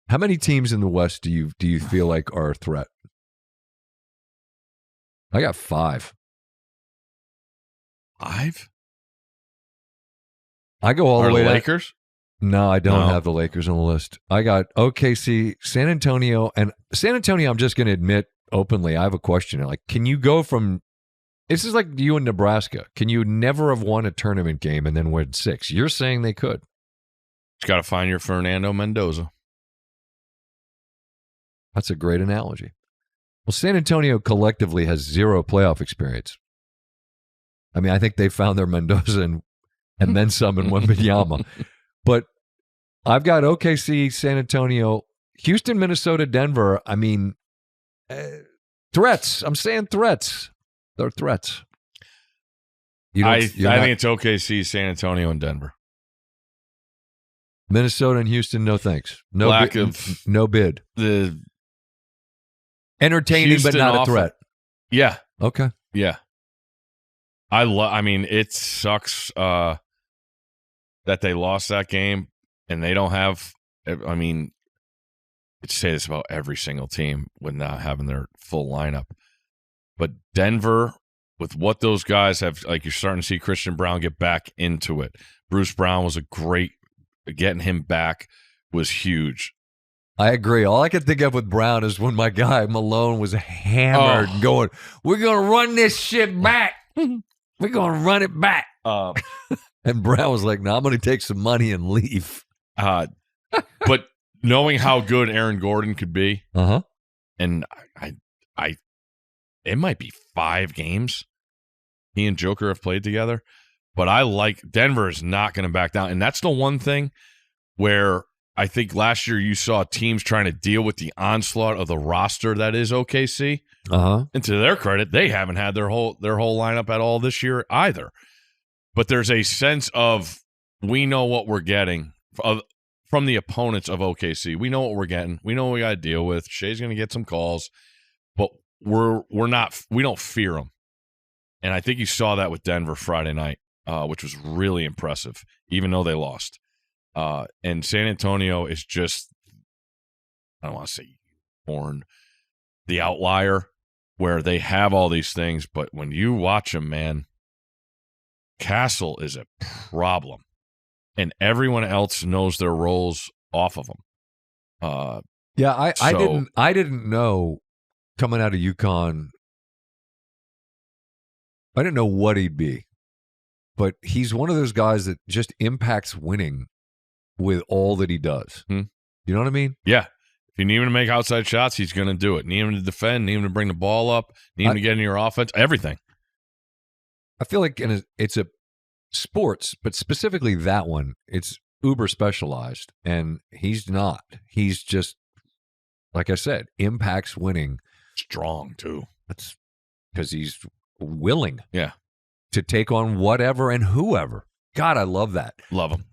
How many teams in the West do you feel like are a threat? I got 5. 5? I go all Are the way the down. Lakers? No, I don't No. have the Lakers on the list. I got OKC, San Antonio, and San Antonio. I'm just going to admit openly, I have a question. Like, can you go from? This is like you in Nebraska. Can you never have won a tournament game and then win 6? You're saying they could. Just got to find your Fernando Mendoza. That's a great analogy. Well, San Antonio collectively has 0 playoff experience. I mean, I think they found their Mendoza and then some in Wembanyama. But I've got OKC, San Antonio, Houston, Minnesota, Denver. I mean, threats. I'm saying threats. They're threats. I think it's OKC, San Antonio, and Denver. Minnesota and Houston, no thanks. No Lack bid, of no bid. The Entertaining, Houston but not a often- threat. Yeah, Okay. yeah. I mean, it sucks that they lost that game, and they don't have. I mean, I'd say this about every single team with not having their full lineup. But Denver, with what those guys have, like you're starting to see Christian Brown get back into it. Bruce Brown was a great. Getting him back was huge. I agree. All I can think of with Brown is when my guy Malone was hammered, going, "We're gonna run this shit back. We're gonna run it back." And Brown was like, "No, I'm gonna take some money and leave." But knowing how good Aaron Gordon could be, and I, it might be 5 games he and Joker have played together. But I like Denver is not going to back down. And that's the one thing where I think last year you saw teams trying to deal with the onslaught of the roster that is OKC. And to their credit, they haven't had their whole lineup at all this year either. But there's a sense of we know what we're getting from the opponents of OKC. We know what we're getting. We know what we got to deal with. Shea's going to get some calls, but we don't fear them. And I think you saw that with Denver Friday night. Which was really impressive, even though they lost. And San Antonio is just, I don't want to say the outlier, where they have all these things, but when you watch them, man, Castle is a problem. And everyone else knows their roles off of them. I didn't know coming out of UConn, I didn't know what he'd be. But he's one of those guys that just impacts winning with all that he does. You know what I mean? Yeah. If you need him to make outside shots, he's going to do it. Need him to defend, need him to bring the ball up, need him to get into your offense, everything. I feel like it's a sports, but specifically that one, it's uber specialized. And he's not. He's just, like I said, impacts winning. Strong, too. That's because he's willing. Yeah. To take on whatever and whoever. God, I love that. Love him.